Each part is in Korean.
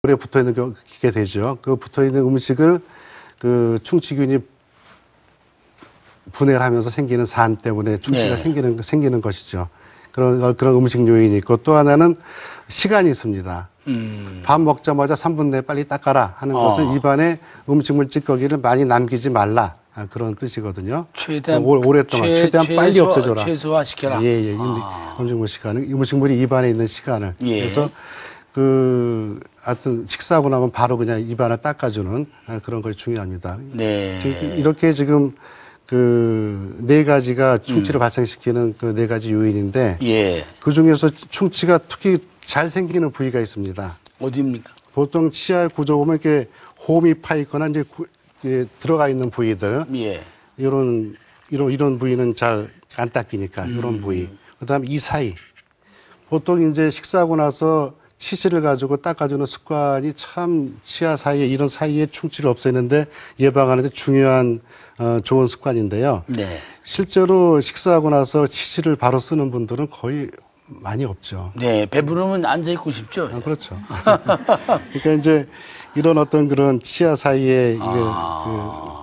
볼에 붙어 있는 게 되죠. 그 붙어 있는 음식을 그 충치균이 분해를 하면서 생기는 산 때문에 충치가 네. 생기는 것이죠. 그런 음식 요인이 있고 또 하나는 시간이 있습니다. 밥 먹자마자 3분 내에 빨리 닦아라 하는 것은 입안에 음식물 찌꺼기를 많이 남기지 말라. 그런 뜻이거든요. 최대한 오랫동안 최대한 빨리 없애줘라. 최소화시켜라. 예. 음식물이 입안에 있는 시간을. 예. 그래서 하여튼 식사하고 나면 바로 그냥 입안을 닦아주는 그런 것이 중요합니다. 네. 이렇게 지금 그 네 가지가 충치를 발생시키는 그 네 가지 요인인데 예. 그 중에서 충치가 특히 잘 생기는 부위가 있습니다. 어디입니까? 보통 치아 구조 보면 이렇게 홈이 파 있거나 이제 들어가 있는 부위들 예. 이런 부위는 잘 안 닦이니까 이런 부위. 그다음에 이 사이 보통 이제 식사하고 나서 치실을 가지고 닦아주는 습관이 참 치아 사이에 이런 사이에 충치를 없애는데 예방하는 데 중요한 좋은 습관인데요. 네. 실제로 식사하고 나서 치실을 바로 쓰는 분들은 거의 많이 없죠. 네. 배부르면 앉아 있고 싶죠. 그렇죠. 그러니까 이제 이런 어떤 그런 치아 사이에 이게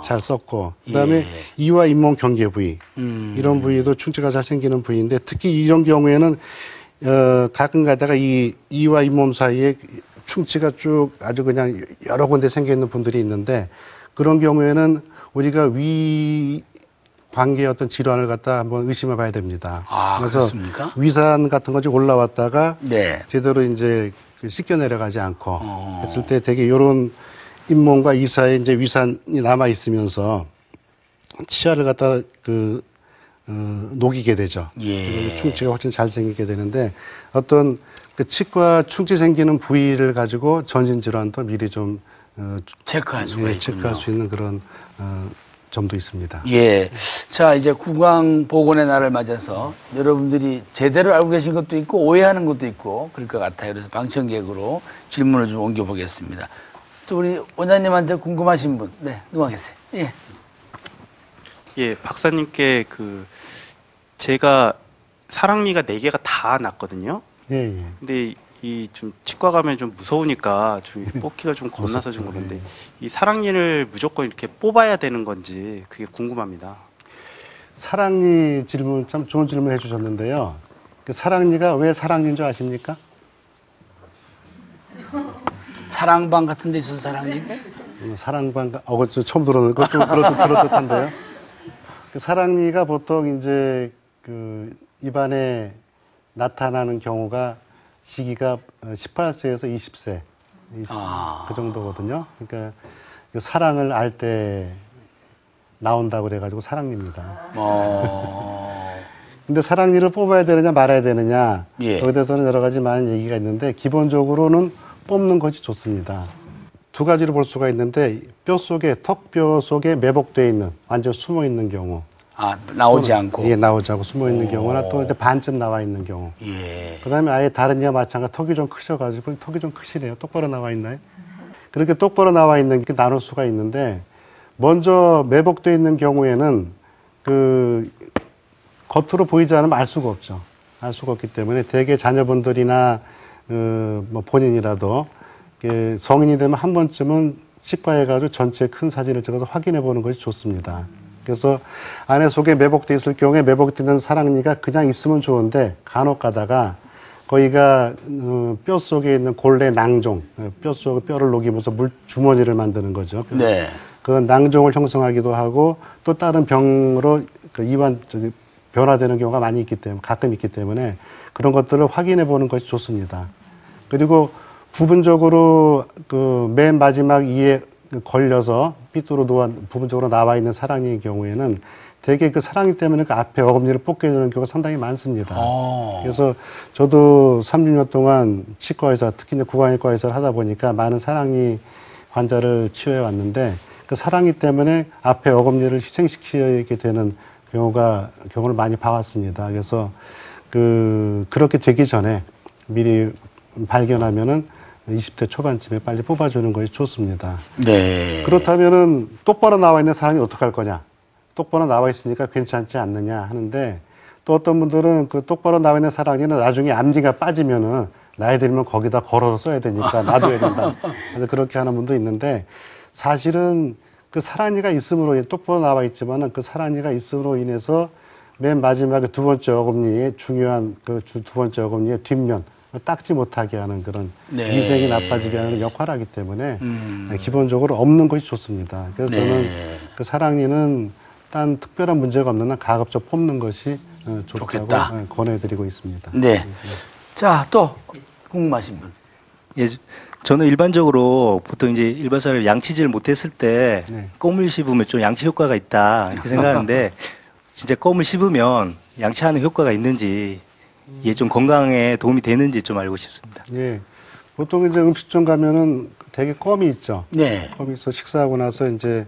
잘 썼고 그다음에 예. 이와 잇몸 경계 부위 이런 부위도 충치가 잘 생기는 부위인데 특히 이런 경우에는 가끔 가다가 이와 잇몸 사이에 충치가 쭉 아주 그냥 여러 군데 생겨 있는 분들이 있는데 그런 경우에는 우리가 위 관계의 어떤 질환을 갖다 한번 의심해 봐야 됩니다. 그래서 그렇습니까? 위산 같은 것이 올라왔다가 네. 제대로 이제 씻겨 내려가지 않고 했을 때 되게 이런 잇몸과 이 사이에 이제 위산이 남아 있으면서 치아를 갖다 녹이게 되죠. 예. 충치가 훨씬 잘 생기게 되는데 어떤 그 치과 충치 생기는 부위를 가지고 전신 질환도 미리 좀 체크할 수가 있군요. 체크할 수 있는 그런 점도 있습니다. 예. 자, 이제 구강보건의 날을 맞아서 여러분들이 제대로 알고 계신 것도 있고 오해하는 것도 있고 그럴 것 같아요. 그래서 방청객으로 질문을 좀 옮겨보겠습니다. 또 우리 원장님한테 궁금하신 분, 네, 누가 계세요? 예. 예, 박사님께 제가 사랑니가 4개가 다 났거든요. 예. 근데 이 좀 치과 가면 좀 무서우니까 좀 뽑기가 좀 겁나서 좀 그런데 이 사랑니를 무조건 이렇게 뽑아야 되는 건지 그게 궁금합니다. 사랑니 질문 참 좋은 질문 해주셨는데요. 그 사랑니가 왜 사랑니인 줄 아십니까? 사랑방 같은 데 있어서 사랑니인데? 사랑방, 그거 처음 들었는데, 그것도 그럴듯한데요. 그 사랑니가 보통 이제 그 입안에 나타나는 경우가 시기가 18세에서 20세, 그 정도거든요. 그러니까 그 사랑을 알 때 나온다고 그래가지고 사랑니입니다. 근데 사랑니를 뽑아야 되느냐 말아야 되느냐, 예. 여기 대해서는 여러 가지 많은 얘기가 있는데 기본적으로는 뽑는 것이 좋습니다. 두 가지로 볼 수가 있는데 뼈 속에 턱뼈 속에 매복되어 있는 완전 숨어 있는 경우, 나오지 않고. 예, 나오지 않고 숨어 있는 경우나 또 이제 반쯤 나와 있는 경우. 예. 그다음에 아예 다른 이와 마찬가지 턱이 좀 크셔가지고 턱이 좀 크시네요. 똑바로 나와 있나요? 그렇게 똑바로 나와 있는 게 나눌 수가 있는데 먼저 매복되어 있는 경우에는 그 겉으로 보이지 않으면 알 수가 없죠. 알 수가 없기 때문에 대개 자녀분들이나 뭐 본인이라도 성인이 되면 한 번쯤은 치과에 가서 전체 큰 사진을 찍어서 확인해 보는 것이 좋습니다. 그래서 안에 속에 매복되어 있을 경우에 매복되는 사랑니가 그냥 있으면 좋은데 간혹 가다가 거기가 뼈 속에 있는 골래 낭종, 뼈 속에 뼈를 녹이면서 물 주머니를 만드는 거죠. 네. 그 낭종을 형성하기도 하고 또 다른 병으로 변화되는 경우가 많이 있기 때문에 가끔 있기 때문에 그런 것들을 확인해 보는 것이 좋습니다. 그리고 부분적으로 그 맨 마지막 이에 걸려서 삐뚤어 부분적으로 나와 있는 사랑니의 경우에는 대개 그 사랑니 때문에 그 앞에 어금니를 뽑게 되는 경우가 상당히 많습니다. 그래서 저도 30년 동안 치과의사, 특히 이제 구강의과 의사를 하다 보니까 많은 사랑니 환자를 치료해 왔는데 그 사랑니 때문에 앞에 어금니를 희생시키게 되는 경우를 많이 봐왔습니다. 그래서 그렇게 되기 전에 미리 발견하면은 20대 초반쯤에 빨리 뽑아주는 것이 좋습니다. 네. 그렇다면은 똑바로 나와 있는 사랑이 어떡할 거냐? 똑바로 나와 있으니까 괜찮지 않느냐 하는데 또 어떤 분들은 그 똑바로 나와 있는 사랑니는 나중에 앞니가 빠지면은 나이 들면 거기다 걸어서 써야 되니까 놔둬야 된다. 그래서 그렇게 하는 분도 있는데 사실은 그 사랑니가 있음으로 똑바로 나와 있지만은 그 사랑니가 있음으로 인해서 맨 마지막에 두 번째 어금니에 중요한 그 두 번째 어금니의 뒷면 닦지 못하게 하는 그런 네. 위생이 나빠지게 하는 역할을 하기 때문에 기본적으로 없는 것이 좋습니다. 그래서 네. 저는 그 사랑니는 딴 특별한 문제가 없는 한 가급적 뽑는 것이 좋다고 좋겠다. 권해드리고 있습니다. 네. 자, 또 궁금하신 분. 예, 저는 일반적으로 보통 이제 일반 사람이 양치질 못했을 때 네. 껌을 씹으면 좀 양치 효과가 있다 이렇게 생각하는데 진짜 껌을 씹으면 양치하는 효과가 있는지 이게 좀 건강에 도움이 되는지 좀 알고 싶습니다. 예. 보통 이제 음식점 가면은 되게 껌이 있죠. 네. 껌이 있어 식사하고 나서 이제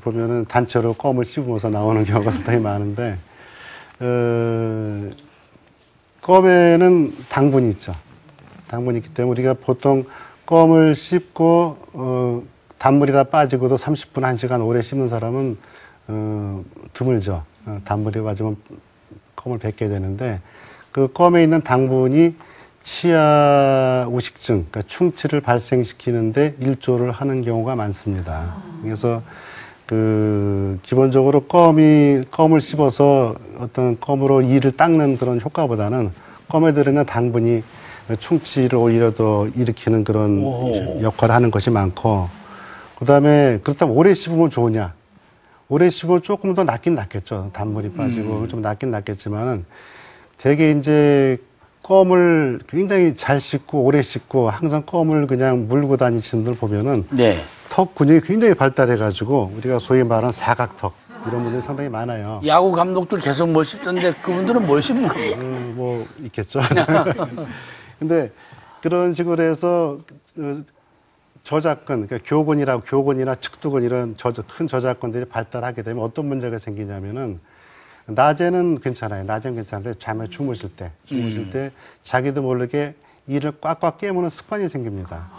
보면은 단체로 껌을 씹으면서 나오는 경우가 상당히 많은데, 껌에는 당분이 있죠. 당분이 있기 때문에 우리가 보통 껌을 씹고, 단물이 다 빠지고도 30분, 1시간 오래 씹는 사람은, 드물죠. 단물이 빠지면 껌을 뱉게 되는데, 그 껌에 있는 당분이 치아 우식증, 그러니까 충치를 발생시키는데 일조를 하는 경우가 많습니다. 그래서 기본적으로 껌을 씹어서 어떤 껌으로 이를 닦는 그런 효과보다는 껌에 들어있는 당분이 충치를 오히려 더 일으키는 그런 역할을 하는 것이 많고, 그 다음에 그렇다면 오래 씹으면 좋으냐? 오래 씹으면 조금 더 낫긴 낫겠죠. 단물이 빠지고 좀 낫긴 낫겠지만은 되게 이제 껌을 굉장히 잘 씹고 오래 씹고 항상 껌을 그냥 물고 다니시는 분들 보면은 네. 턱 근육이 굉장히 발달해가지고 우리가 소위 말하는 사각턱 이런 분들이 상당히 많아요. 야구 감독들 계속 뭘 씹던데 그분들은 뭘 씹는 거예요? 뭐 있겠죠. 근데 그런 식으로 해서 저작권, 그러니까 교근이나 측두근 이런 큰 저작권들이 발달하게 되면 어떤 문제가 생기냐면은 낮에는 괜찮아요. 낮에는 괜찮은데 잠에 주무실 때 자기도 모르게 이를 꽉꽉 깨무는 습관이 생깁니다.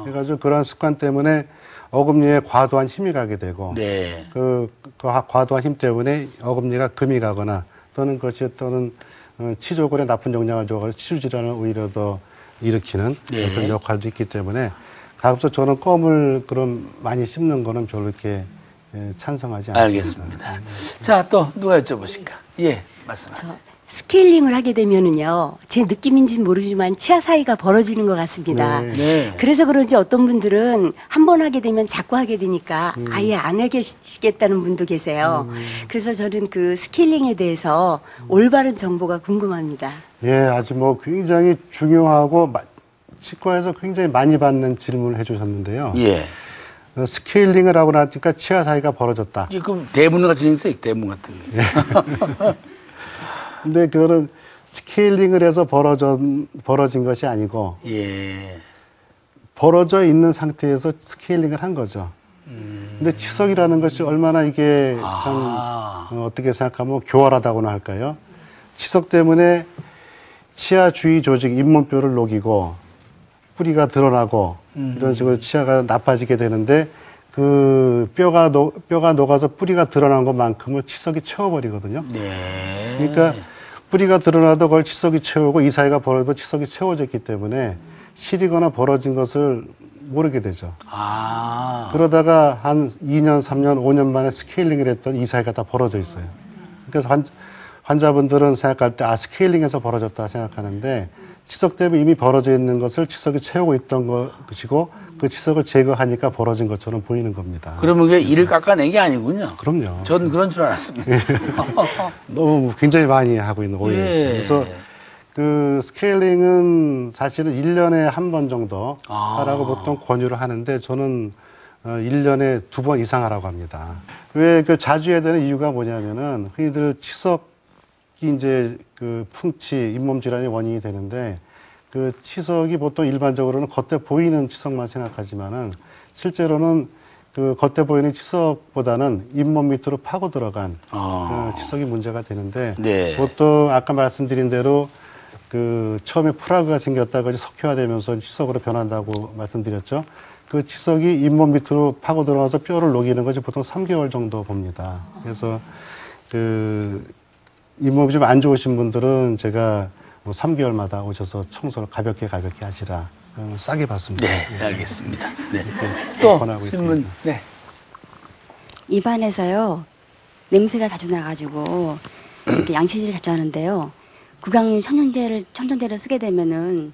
그래가지고 그런 습관 때문에 어금니에 과도한 힘이 가게 되고, 네. 그 과도한 힘 때문에 어금니가 금이 가거나 또는 치조골에 나쁜 영향을 줘가지고 치주 질환을 오히려 더 일으키는 네. 그런 역할도 있기 때문에 가급적 저는 껌을 그럼 많이 씹는 거는 별로 이렇게 찬성하지 않습니다. 알겠습니다. 자, 또 누가 여쭤보실까? 예, 말씀하세요. 스케일링을 하게 되면은요, 제 느낌인지는 모르지만 치아 사이가 벌어지는 것 같습니다. 네. 네. 그래서 그런지 어떤 분들은 한 번 하게 되면 자꾸 하게 되니까 아예 안 하시겠다는 분도 계세요. 그래서 저는 그 스케일링에 대해서 올바른 정보가 궁금합니다. 예, 아주 굉장히 중요하고 치과에서 굉장히 많이 받는 질문을 해주셨는데요. 예. 스케일링을 하고 나니까 치아 사이가 벌어졌다. 이게 그럼 대문 같이 생겼어요, 대문 같은 게. 근데 그거는 스케일링을 해서 벌어진 것이 아니고 예. 벌어져 있는 상태에서 스케일링을 한 거죠. 근데 치석이라는 것이 얼마나 이게 참 어떻게 생각하면 교활하다고나 할까요? 치석 때문에 치아 주위 조직, 잇몸뼈를 녹이고 뿌리가 드러나고 이런 식으로 치아가 나빠지게 되는데 그 뼈가 녹아서 뿌리가 드러난 것만큼을 치석이 채워버리거든요. 네. 그러니까 뿌리가 드러나도 그걸 치석이 채우고 이 사이가 벌어도 치석이 채워졌기 때문에 시리거나 벌어진 것을 모르게 되죠. 그러다가 한 2년, 3년, 5년 만에 스케일링을 했더니 이 사이가 다 벌어져 있어요. 그래서 환자분들은 생각할 때 스케일링해서 벌어졌다 생각하는데 치석 때문에 이미 벌어져 있는 것을 치석이 채우고 있던 것이고 그 치석을 제거하니까 벌어진 것처럼 보이는 겁니다. 그러면 그게 이를 깎아낸 게 아니군요. 그럼요. 전 그런 줄 알았습니다. 너무 굉장히 많이 하고 있는 오해였어요. 예. 그래서 그 스케일링은 사실은 1년에 한 번 정도 하라고 보통 권유를 하는데 저는 1년에 2번 이상 하라고 합니다. 왜 그 자주 해야 되는 이유가 뭐냐면은 흔히들 치석이 이제 그 풍치, 잇몸 질환의 원인이 되는데 그 치석이 보통 일반적으로는 겉에 보이는 치석만 생각하지만은 실제로는 그 겉에 보이는 치석보다는 잇몸 밑으로 파고 들어간 그 치석이 문제가 되는데 네. 보통 아까 말씀드린 대로 그 처음에 플라그가 생겼다가 이제 석회화되면서 치석으로 변한다고 말씀드렸죠. 그 치석이 잇몸 밑으로 파고 들어가서 뼈를 녹이는 것이 보통 3개월 정도 봅니다. 그래서 그 잇몸이 좀 안 좋으신 분들은 제가 뭐 3개월마다 오셔서 청소를 가볍게 하시라. 싸게 받습니다. 네, 알겠습니다. 네. 또 권하고 질문. 있습니다. 네. 입안에서요 냄새가 자주 나가지고 이렇게 양치질을 자주 하는데요. 구강 청정제를 쓰게 되면은